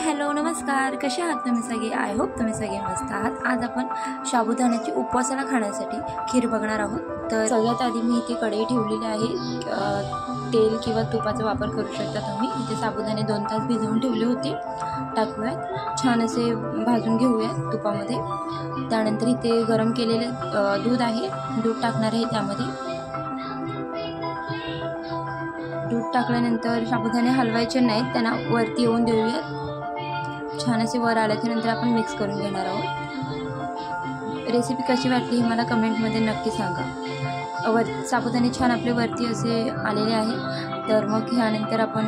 Hello नमस्कार, कसे आहात तुम्ही सगळे? आय होप तुम्ही सगळे मस्त आहात। आज आपण साबुदाण्याची उपवासाला खाण्यासाठी खीर बघणार आहोत। तर सगळ्यात आधी मी इथे कढई ठेवलेली आहे। तेल किंवा तुपाचा वापर करू शकता तुम्ही। इथे साबुदाणे 2 तास भिजवून ठेवले होते, टाकूयात छान असे भाजून घेऊयात तुपामध्ये। त्यानंतर इथे गरम केलेले दूध आहे, दूध टाकणार आहे त्यामध्ये। दूध टाकल्यानंतर साबुदाणे हलवायचे नाहीत, त्यांना वरती येऊन देऊयात। छान असे वर आल्याच्या नंतर आपण मिक्स करून घेणार आहोत। रेसिपी कशी वाटली हे मला कमेंटमध्ये नक्की सांगा। साबुदाणे छान आपले वरती असे आलेले आहे, तर मग ह्यानंतर आपण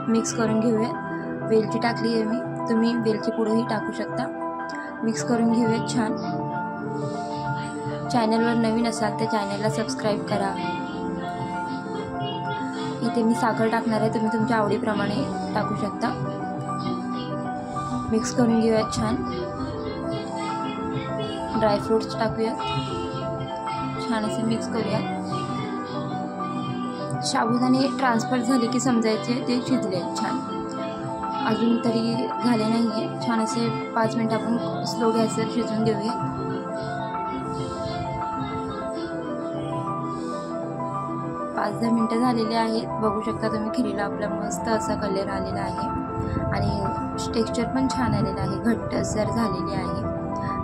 मिक्स करून घेऊयात। वेलची टाकली आहे मी, तुम्ही वेलची पुढेही टाकू शकता। मिक्स करून घेऊयात छान। चॅनलवर नवीन असाल तर चॅनलला सबस्क्राईब करा। इथे मी साखर टाकणार आहे, तुम्ही तुमच्या आवडीप्रमाणे टाकू शकता। मिक्स करून घेऊयात छान। ड्रायफ्रूट्स टाकूयात, छान असे मिक्स करूयात। साबुदाणे ट्रान्सफर झाले की समजायचे ते शिजले छान। अजून तरी झाले नाही आहे, छान असे 5 मिनिट आपण स्लो गॅसवर शिजवून देऊया। 5-10 मिनिटं झालेले आहेत, बघू शकता तुम्ही। खिरीला आपला मस्त असा कलर आलेला आहे आणि टेक्स्चर पण छान आलेलं आहे, घट्टसर झालेली आहे।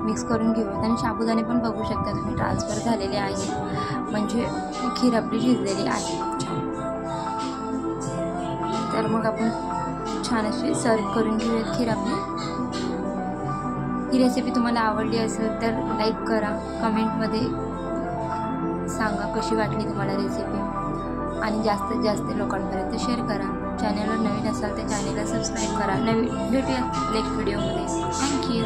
मिक्स करून घेऊयात आणि साबुदाणे पण बघू शकता तुम्ही ट्रान्सफर झालेले आहे, म्हणजे खीर आपली शिजलेली आहे छान। तर मग आपण छान अशी सर्व करून घेऊयात खीर आपली। ही रेसिपी तुम्हाला आवडली असेल तर लाईक करा, कमेंटमध्ये सांगा कशी वाटली तुम्हाला रेसिपी, आणि जास्तीत जास्त लोकांपर्यंत शेअर करा। चॅनलवर नवीन असाल तर चॅनलला सबस्क्राईब करा। भेटूया नेक्स्ट व्हिडिओमध्ये। थँक्यू।